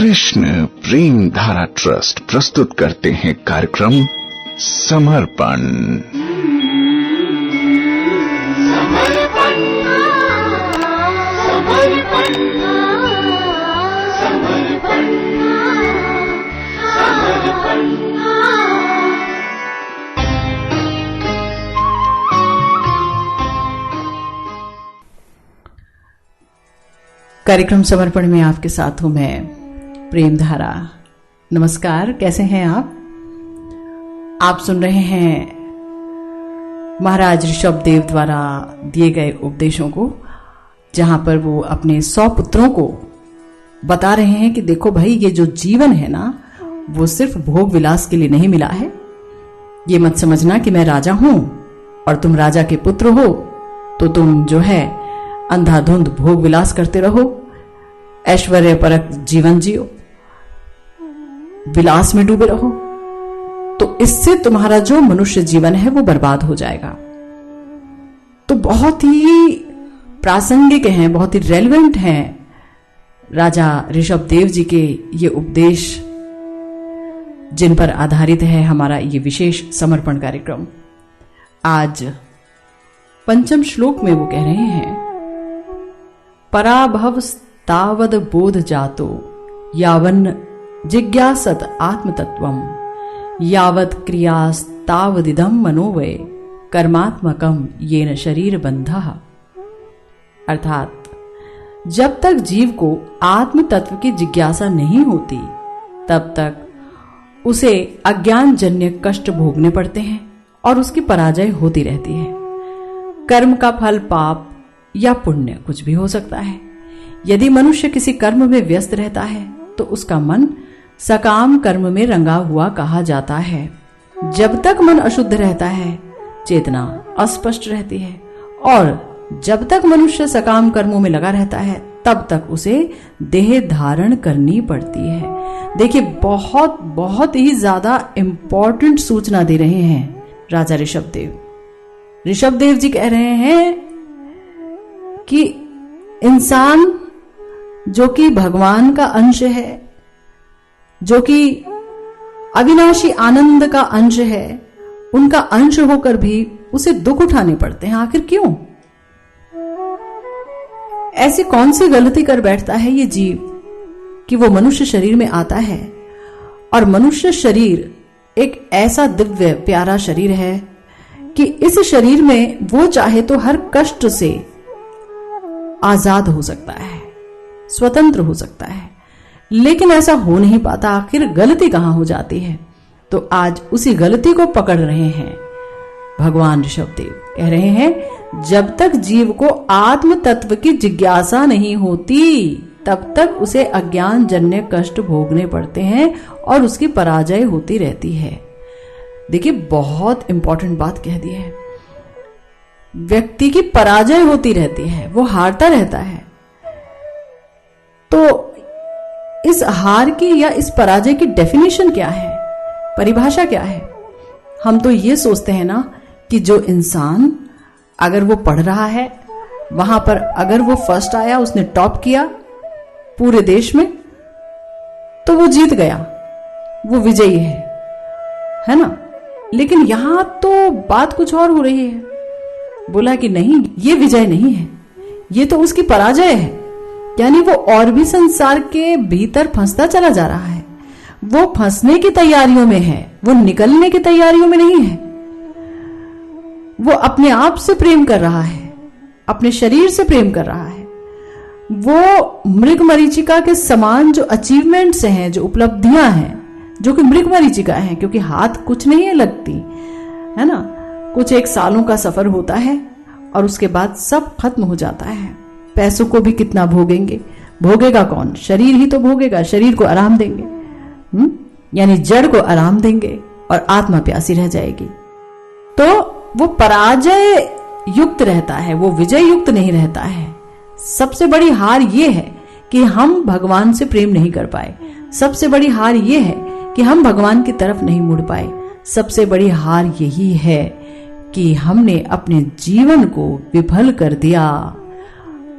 कृष्ण प्रेम धारा ट्रस्ट प्रस्तुत करते हैं कार्यक्रम समर्पण। कार्यक्रम समर्पण में आपके साथ हूं मैं प्रेम धारा। नमस्कार, कैसे हैं आप सुन रहे हैं महाराज ऋषभ देव द्वारा दिए गए उपदेशों को, जहां पर वो अपने 100 पुत्रों को बता रहे हैं कि देखो भाई, ये जो जीवन है ना, वो सिर्फ भोग विलास के लिए नहीं मिला है। ये मत समझना कि मैं राजा हूं और तुम राजा के पुत्र हो तो तुम जो है अंधाधुंध भोग विलास करते रहो, ऐश्वर्य परक जीवन जियो, विलास में डूबे रहो, तो इससे तुम्हारा जो मनुष्य जीवन है वो बर्बाद हो जाएगा। तो बहुत ही प्रासंगिक हैं, बहुत ही रेलेवेंट हैं राजा ऋषभ देव जी के ये उपदेश, जिन पर आधारित है हमारा ये विशेष समर्पण कार्यक्रम। आज 5वें श्लोक में वो कह रहे हैं, पराभव तावद बोध जातो यावन् जिज्ञासत आत्मतत्वम यावत् क्रियास्तावदिदं मनोवय कर्मात्मकम येन शरीर बंधः। अर्थात जब तक जीव को आत्म तत्व की जिज्ञासा नहीं होती तब तक उसे अज्ञान जन्य कष्ट भोगने पड़ते हैं और उसकी पराजय होती रहती है। कर्म का फल पाप या पुण्य कुछ भी हो सकता है। यदि मनुष्य किसी कर्म में व्यस्त रहता है तो उसका मन सकाम कर्म में रंगा हुआ कहा जाता है। जब तक मन अशुद्ध रहता है, चेतना अस्पष्ट रहती है, और जब तक मनुष्य सकाम कर्मों में लगा रहता है तब तक उसे देह धारण करनी पड़ती है। देखिए, बहुत बहुत ही ज्यादा इंपॉर्टेंट सूचना दे रहे हैं राजा ऋषभ देव। ऋषभ देव जी कह रहे हैं कि इंसान जो कि भगवान का अंश है, जो कि अविनाशी आनंद का अंश है, उनका अंश होकर भी उसे दुख उठाने पड़ते हैं। आखिर क्यों? ऐसी कौन सी गलती कर बैठता है ये जीव कि वो मनुष्य शरीर में आता है? और मनुष्य शरीर एक ऐसा दिव्य प्यारा शरीर है कि इस शरीर में वो चाहे तो हर कष्ट से आजाद हो सकता है, स्वतंत्र हो सकता है, लेकिन ऐसा हो नहीं पाता। आखिर गलती कहां हो जाती है? तो आज उसी गलती को पकड़ रहे हैं भगवान ऋषभ देव। कह रहे हैं, जब तक जीव को आत्म तत्व की जिज्ञासा नहीं होती तब तक उसे अज्ञान जन्य कष्ट भोगने पड़ते हैं और उसकी पराजय होती रहती है। देखिए, बहुत इंपॉर्टेंट बात कह दी है। व्यक्ति की पराजय होती रहती है, वो हारता रहता है। तो इस हार की या इस पराजय की डेफिनेशन क्या है, परिभाषा क्या है? हम तो ये सोचते हैं ना कि जो इंसान अगर वो पढ़ रहा है, वहां पर अगर वो फर्स्ट आया, उसने टॉप किया पूरे देश में, तो वो जीत गया, वो विजयी है ना? लेकिन यहां तो बात कुछ और हो रही है। बोला कि नहीं, ये विजय नहीं है, ये तो उसकी पराजय है। यानी वो और भी संसार के भीतर फंसता चला जा रहा है। वो फंसने की तैयारियों में है, वो निकलने की तैयारियों में नहीं है। वो अपने आप से प्रेम कर रहा है, अपने शरीर से प्रेम कर रहा है। वो मृग मरीचिका के समान जो अचीवमेंट्स हैं, जो उपलब्धियां हैं, जो कि मृग मरीचिका हैं, क्योंकि हाथ कुछ नहीं है लगती, है ना? कुछ एक सालों का सफर होता है और उसके बाद सब खत्म हो जाता है। पैसों को भी कितना भोगेंगे? भोगेगा कौन? शरीर ही तो भोगेगा। शरीर को आराम देंगे, यानी जड़ को आराम देंगे और आत्मा प्यासी रह जाएगी। तो वो पराजय युक्त रहता है, वो विजय युक्त नहीं रहता है। सबसे बड़ी हार ये है कि हम भगवान से प्रेम नहीं कर पाए। सबसे बड़ी हार ये है कि हम भगवान की तरफ नहीं मुड़ पाए। सबसे बड़ी हार यही है कि हमने अपने जीवन को विफल कर दिया।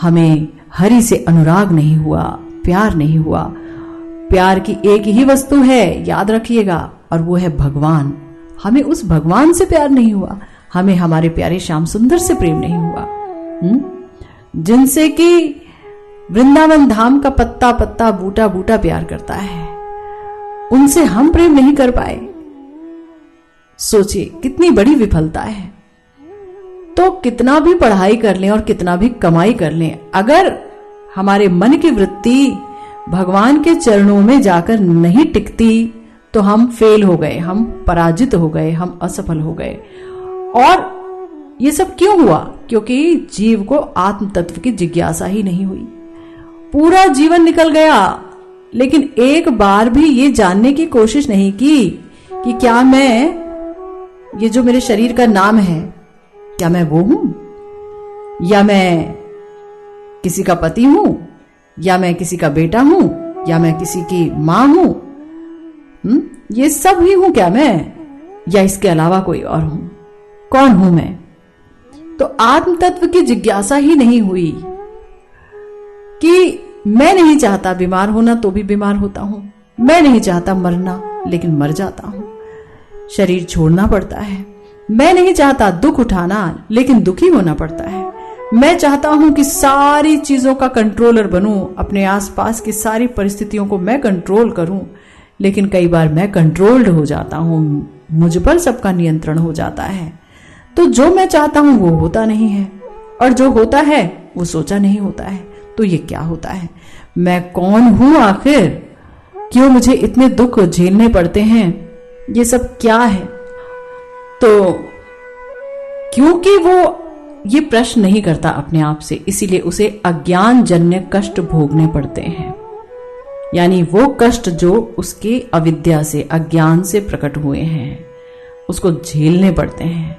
हमें हरि से अनुराग नहीं हुआ, प्यार नहीं हुआ, प्यार की एक ही वस्तु है, याद रखिएगा, और वो है भगवान। हमें उस भगवान से प्यार नहीं हुआ, हमें हमारे प्यारे श्याम सुंदर से प्रेम नहीं हुआ, जिनसे कि वृंदावन धाम का पत्ता पत्ता बूटा बूटा प्यार करता है, उनसे हम प्रेम नहीं कर पाए। सोचिए कितनी बड़ी विफलता है। तो कितना भी पढ़ाई कर लें और कितना भी कमाई कर लें, अगर हमारे मन की वृत्ति भगवान के चरणों में जाकर नहीं टिकती तो हम फेल हो गए, हम पराजित हो गए, हम असफल हो गए। और ये सब क्यों हुआ? क्योंकि जीव को आत्म तत्व की जिज्ञासा ही नहीं हुई। पूरा जीवन निकल गया, लेकिन एक बार भी ये जानने की कोशिश नहीं की कि क्या मैं, ये जो मेरे शरीर का नाम है, क्या मैं वो हूं, या मैं किसी का पति हूं, या मैं किसी का बेटा हूं, या मैं किसी की मां हूं, ये सब ही हूं क्या मैं, या इसके अलावा कोई और हूं? कौन हूं मैं? तो आत्म तत्व की जिज्ञासा ही नहीं हुई कि मैं नहीं चाहता बीमार होना तो भी बीमार होता हूं, मैं नहीं चाहता मरना लेकिन मर जाता हूं, शरीर छोड़ना पड़ता है, मैं नहीं चाहता दुख उठाना लेकिन दुखी होना पड़ता है, मैं चाहता हूं कि सारी चीजों का कंट्रोलर बनूं, अपने आसपास की सारी परिस्थितियों को मैं कंट्रोल करूं, लेकिन कई बार मैं कंट्रोल्ड हो जाता हूं, मुझ पर सबका नियंत्रण हो जाता है। तो जो मैं चाहता हूं वो होता नहीं है, और जो होता है वो सोचा नहीं होता है। तो ये क्या होता है? मैं कौन हूं आखिर? क्यों मुझे इतने दुख झेलने पड़ते हैं? ये सब क्या है? तो क्योंकि वो ये प्रश्न नहीं करता अपने आप से, इसीलिए उसे अज्ञान जन्य कष्ट भोगने पड़ते हैं। यानी वो कष्ट जो उसके अविद्या से, अज्ञान से प्रकट हुए हैं, उसको झेलने पड़ते हैं।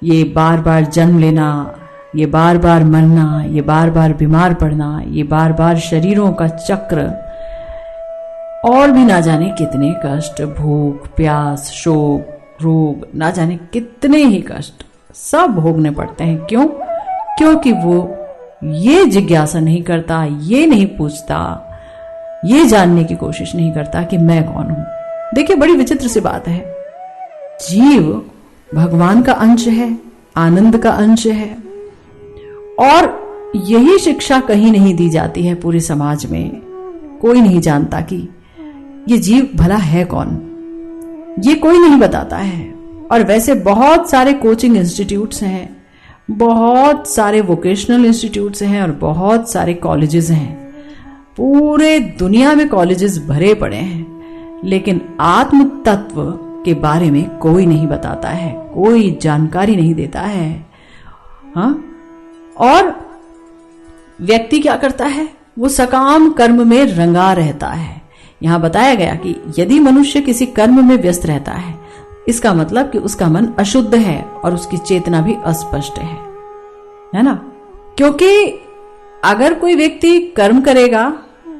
ये बार बार जन्म लेना, ये बार बार मरना, ये बार बार बीमार पड़ना, ये बार बार शरीरों का चक्र, और भी ना जाने कितने कष्ट, भूख, प्यास, शोक, रोग, ना जाने कितने ही कष्ट सब भोगने पड़ते हैं। क्यों? क्योंकि वो ये जिज्ञासा नहीं करता, ये नहीं पूछता, ये जानने की कोशिश नहीं करता कि मैं कौन हूं। देखिए बड़ी विचित्र सी बात है, जीव भगवान का अंश है, आनंद का अंश है, और यही शिक्षा कहीं नहीं दी जाती है पूरे समाज में। कोई नहीं जानता कि ये जीव भला है कौन, ये कोई नहीं बताता है। और वैसे बहुत सारे कोचिंग इंस्टीट्यूट्स हैं, बहुत सारे वोकेशनल इंस्टीट्यूट्स हैं, और बहुत सारे कॉलेजेस हैं, पूरे दुनिया में कॉलेजेस भरे पड़े हैं, लेकिन आत्म तत्व के बारे में कोई नहीं बताता है, कोई जानकारी नहीं देता है। हाँ, और व्यक्ति क्या करता है? वो सकाम कर्म में रंगा रहता है। यहां बताया गया कि यदि मनुष्य किसी कर्म में व्यस्त रहता है, इसका मतलब कि उसका मन अशुद्ध है और उसकी चेतना भी अस्पष्ट है ना? क्योंकि अगर कोई व्यक्ति कर्म करेगा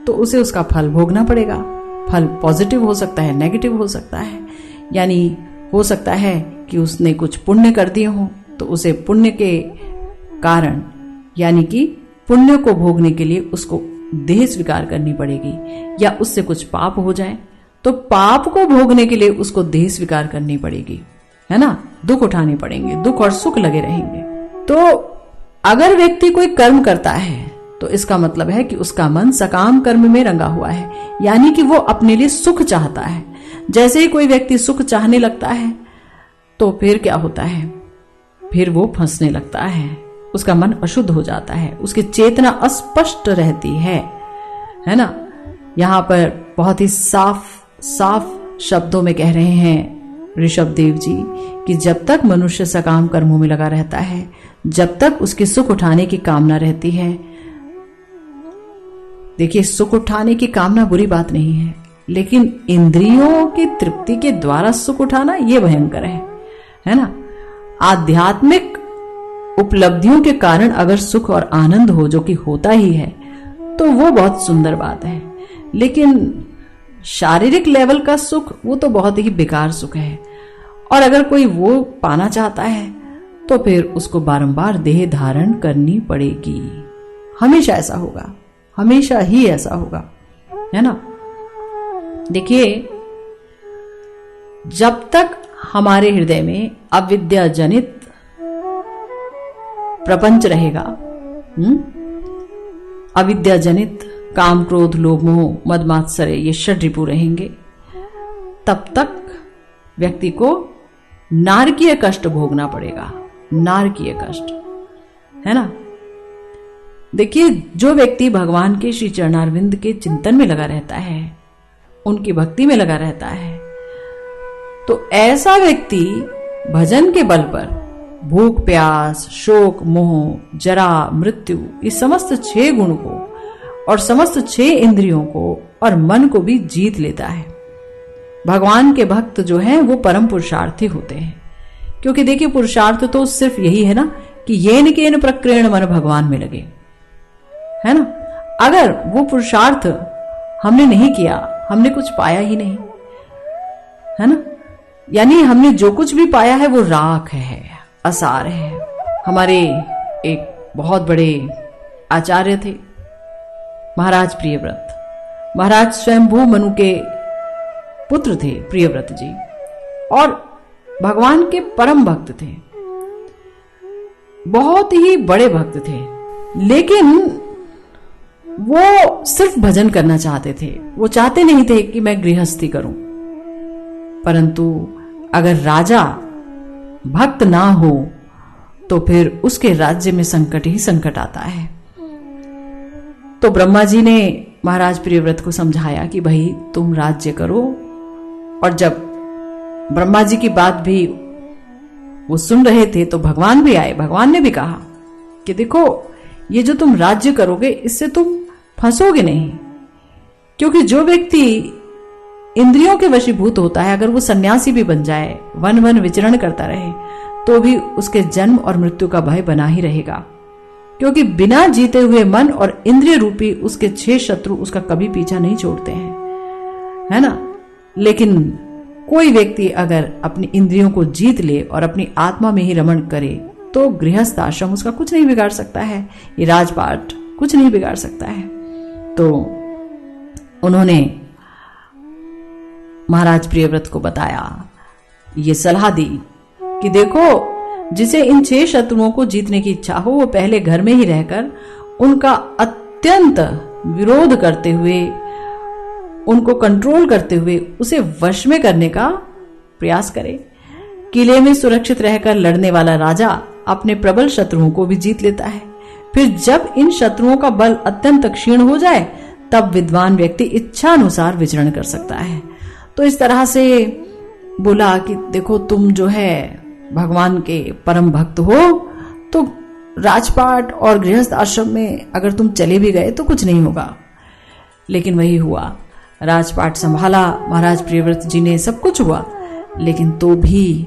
तो उसे उसका फल भोगना पड़ेगा। फल पॉजिटिव हो सकता है, नेगेटिव हो सकता है। यानी हो सकता है कि उसने कुछ पुण्य कर दिए हो तो उसे पुण्य के कारण, यानी कि पुण्य को भोगने के लिए उसको देह स्वीकार करनी पड़ेगी, या उससे कुछ पाप हो जाए तो पाप को भोगने के लिए उसको देह स्वीकार करनी पड़ेगी, है ना? दुख उठाने पड़ेंगे, दुख और सुख लगे रहेंगे। तो अगर व्यक्ति कोई कर्म करता है तो इसका मतलब है कि उसका मन सकाम कर्म में रंगा हुआ है, यानी कि वो अपने लिए सुख चाहता है। जैसे ही कोई व्यक्ति सुख चाहने लगता है तो फिर क्या होता है? फिर वो फंसने लगता है, उसका मन अशुद्ध हो जाता है, उसकी चेतना अस्पष्ट रहती है ना? यहां पर बहुत ही साफ शब्दों में कह रहे हैं ऋषभ देव जी कि जब तक मनुष्य सकाम कर्मों में लगा रहता है, जब तक उसके सुख उठाने की कामना रहती है। देखिए, सुख उठाने की कामना बुरी बात नहीं है, लेकिन इंद्रियों की तृप्ति के द्वारा सुख उठाना यह भयंकर है ना? आध्यात्मिक उपलब्धियों के कारण अगर सुख और आनंद हो, जो कि होता ही है, तो वो बहुत सुंदर बात है। लेकिन शारीरिक लेवल का सुख वो तो बहुत ही बेकार सुख है, और अगर कोई वो पाना चाहता है तो फिर उसको बारंबार देह धारण करनी पड़ेगी। हमेशा ऐसा होगा, हमेशा ही ऐसा होगा, है ना? देखिए, जब तक हमारे हृदय में अविद्या जनित प्रपंच रहेगा, अविद्या जनित काम, क्रोध, लोभ, मोह, मद, मात्सर्य, ये षड्रिपु रहेंगे, तब तक व्यक्ति को नारकीय कष्ट भोगना पड़ेगा। नारकीय कष्ट, है ना। देखिए, जो व्यक्ति भगवान के श्री चरणारविंद के चिंतन में लगा रहता है, उनकी भक्ति में लगा रहता है, तो ऐसा व्यक्ति भजन के बल पर भूख, प्यास, शोक, मोह, जरा, मृत्यु, इस समस्त 6 गुण को और समस्त 6 इंद्रियों को और मन को भी जीत लेता है। भगवान के भक्त जो हैं वो परम पुरुषार्थी होते हैं, क्योंकि देखिए, पुरुषार्थ तो सिर्फ यही है ना कि येन केन प्रकृण मन भगवान में लगे, है ना। अगर वो पुरुषार्थ हमने नहीं किया, हमने कुछ पाया ही नहीं, है ना। यानी हमने जो कुछ भी पाया है वो राख है, असार है। हमारे एक बहुत बड़े आचार्य थे, महाराज प्रियव्रत। महाराज स्वयंभू मनु के पुत्र थे प्रियव्रत जी, और भगवान के परम भक्त थे, बहुत ही बड़े भक्त थे। लेकिन वो सिर्फ भजन करना चाहते थे, वो चाहते नहीं थे कि मैं गृहस्थी करूं। परंतु अगर राजा भक्त ना हो तो फिर उसके राज्य में संकट ही संकट आता है। तो ब्रह्मा जी ने महाराज प्रियव्रत को समझाया कि भाई तुम राज्य करो, और जब ब्रह्मा जी की बात भी वो सुन रहे थे तो भगवान भी आए। भगवान ने भी कहा कि देखो, ये जो तुम राज्य करोगे इससे तुम फंसोगे नहीं, क्योंकि जो व्यक्ति इंद्रियों के वशीभूत होता है, अगर वो सन्यासी भी बन जाए, वन वन विचरण करता रहे, तो भी उसके जन्म और मृत्यु का भय बना ही रहेगा, क्योंकि बिना जीते हुए मन और इंद्रिय रूपी उसके 6 शत्रु उसका कभी पीछा नहीं छोड़ते हैं, है ना। लेकिन कोई व्यक्ति अगर अपनी इंद्रियों को जीत ले और अपनी आत्मा में ही रमण करे, तो गृहस्थ आश्रम उसका कुछ नहीं बिगाड़ सकता है, ये राजपाट कुछ नहीं बिगाड़ सकता है। तो उन्होंने महाराज प्रियव्रत को बताया, ये सलाह दी कि देखो, जिसे इन 6 शत्रुओं को जीतने की इच्छा हो, वो पहले घर में ही रहकर उनका अत्यंत विरोध करते हुए, उनको कंट्रोल करते हुए उसे वश में करने का प्रयास करे। किले में सुरक्षित रहकर लड़ने वाला राजा अपने प्रबल शत्रुओं को भी जीत लेता है। फिर जब इन शत्रुओं का बल अत्यंत क्षीण हो जाए, तब विद्वान व्यक्ति इच्छा अनुसार विचरण कर सकता है। तो इस तरह से बोला कि देखो, तुम जो है भगवान के परम भक्त हो, तो राजपाट और गृहस्थ आश्रम में अगर तुम चले भी गए तो कुछ नहीं होगा। लेकिन वही हुआ, राजपाट संभाला महाराज प्रियव्रत जी ने, सब कुछ हुआ, लेकिन तो भी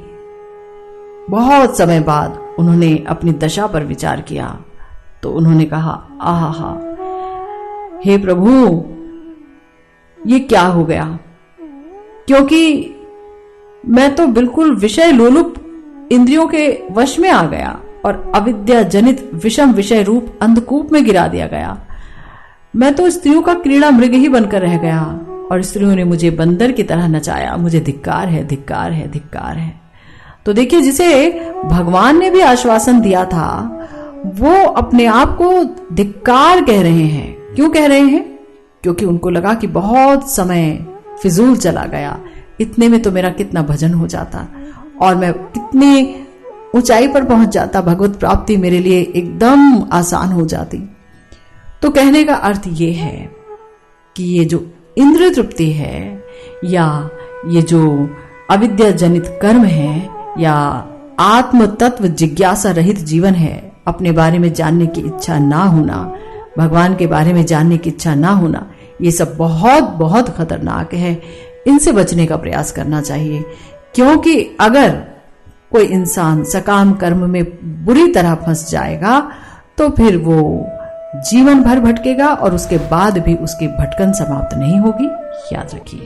बहुत समय बाद उन्होंने अपनी दशा पर विचार किया। तो उन्होंने कहा, आहा, हे प्रभु, ये क्या हो गया, क्योंकि मैं तो बिल्कुल विषय लोलुप इंद्रियों के वश में आ गया और अविद्या जनित विषम विषय रूप अंधकूप में गिरा दिया गया। मैं तो स्त्रियों का क्रीड़ा मृग ही बनकर रह गया और स्त्रियों ने मुझे बंदर की तरह नचाया। मुझे धिक्कार है, धिक्कार है, धिक्कार है। तो देखिए, जिसे भगवान ने भी आश्वासन दिया था, वो अपने आप को धिक्कार कह रहे हैं। क्यों कह रहे हैं? क्योंकि उनको लगा कि बहुत समय फिजूल चला गया, इतने में तो मेरा कितना भजन हो जाता और मैं कितनी ऊंचाई पर पहुंच जाता, भगवत प्राप्ति मेरे लिए एकदम आसान हो जाती। तो कहने का अर्थ ये है कि ये जो इंद्रिय तृप्ति है, या ये जो अविद्या जनित कर्म है, या आत्म तत्व जिज्ञासा रहित जीवन है, अपने बारे में जानने की इच्छा ना होना, भगवान के बारे में जानने की इच्छा ना होना, ये सब बहुत बहुत खतरनाक है। इनसे बचने का प्रयास करना चाहिए, क्योंकि अगर कोई इंसान सकाम कर्म में बुरी तरह फंस जाएगा तो फिर वो जीवन भर भटकेगा और उसके बाद भी उसकी भटकन समाप्त नहीं होगी। याद रखिए।